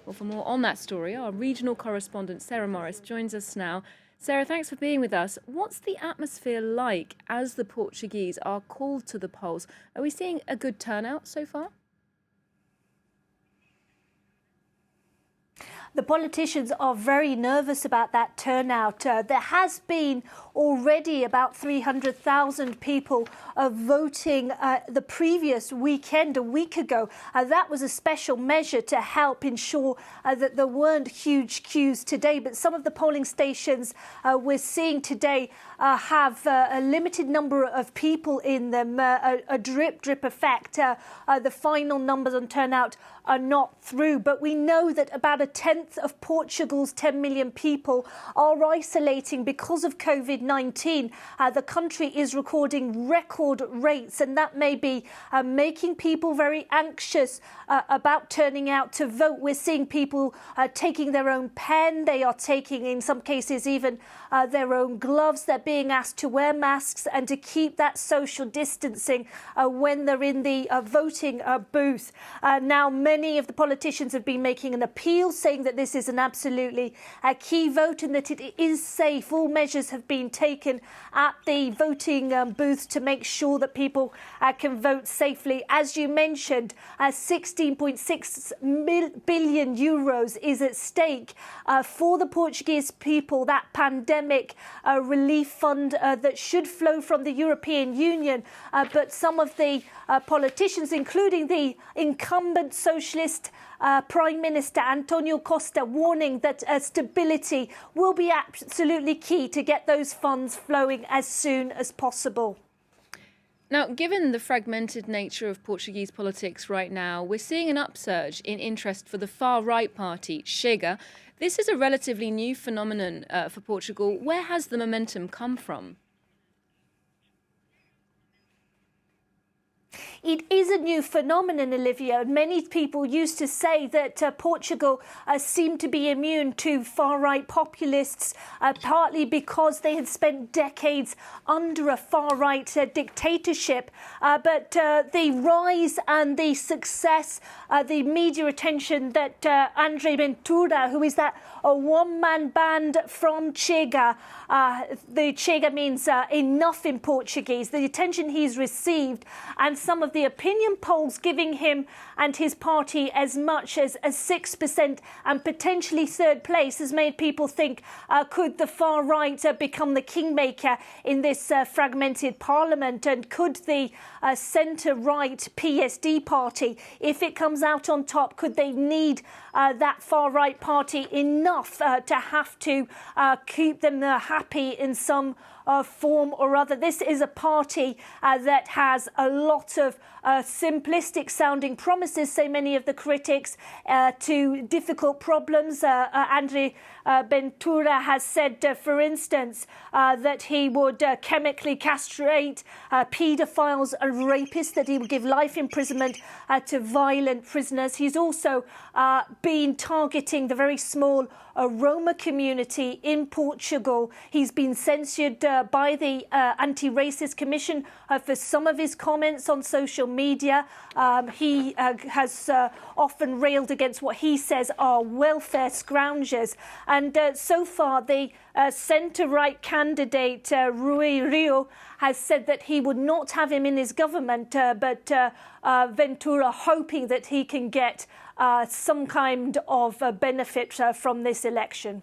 Well, for more on that story, our regional correspondent Sarah Morris joins us now. Sarah, thanks for being with us. What's the atmosphere like as the Portuguese are called to the polls? Are we seeing a good turnout so far? The politicians are very nervous about that turnout. There has been already about 300,000 people voting the previous weekend, a week ago. That was a special measure to help ensure that there weren't huge queues today. But some of the polling stations we're seeing today have a limited number of people in them, a drip effect. The final numbers on turnout are not through, but we know that about a tenth of Portugal's 10 million people are isolating because of COVID-19. The country is recording record rates, and that may be making people very anxious about turning out to vote. We're seeing people taking their own pen. They are taking, in some cases, even their own gloves. They're being asked to wear masks and to keep that social distancing when they're in the voting booth. Now, many of the politicians have been making an appeal, saying that this is an absolutely key vote and that it is safe. All measures have been taken at the voting booths to make sure that people can vote safely. As you mentioned, 16.6 billion euros is at stake for the Portuguese people, that pandemic relief fund that should flow from the European Union. But some of the politicians, including the incumbent socialist Prime Minister Antonio Costa, warning that stability will be absolutely key to get those funds flowing as soon as possible. Now, given the fragmented nature of Portuguese politics right now, we're seeing an upsurge in interest for the far-right party, Chega. This is a relatively new phenomenon for Portugal. Where has the momentum come from? It is a new phenomenon, Olivia. Many people used to say that Portugal seemed to be immune to far-right populists, partly because they had spent decades under a far-right dictatorship. But the rise and the success, the media attention that André Ventura, who is that one-man band from Chega, the Chega means enough in Portuguese, the attention he's received, and some of the opinion polls giving him and his party as much as 6% and potentially third place has made people think, could the far right become the kingmaker in this fragmented parliament? And could the centre-right PSD party, if it comes out on top, could they need that far-right party enough to have to keep them happy in some form or other? This is a party that has a lot of simplistic sounding promises, say many of the critics, to difficult problems. André Ventura has said, for instance, that he would chemically castrate paedophiles and rapists, that he would give life imprisonment to violent prisoners. He's also been targeting the very small Roma community in Portugal. He's been censured by the Anti-Racist Commission for some of his comments on social media. He has often railed against what he says are welfare scroungers. And so far, the centre-right candidate, Rui Rio, has said that he would not have him in his government, but Ventura hoping that he can get some kind of benefit from this election.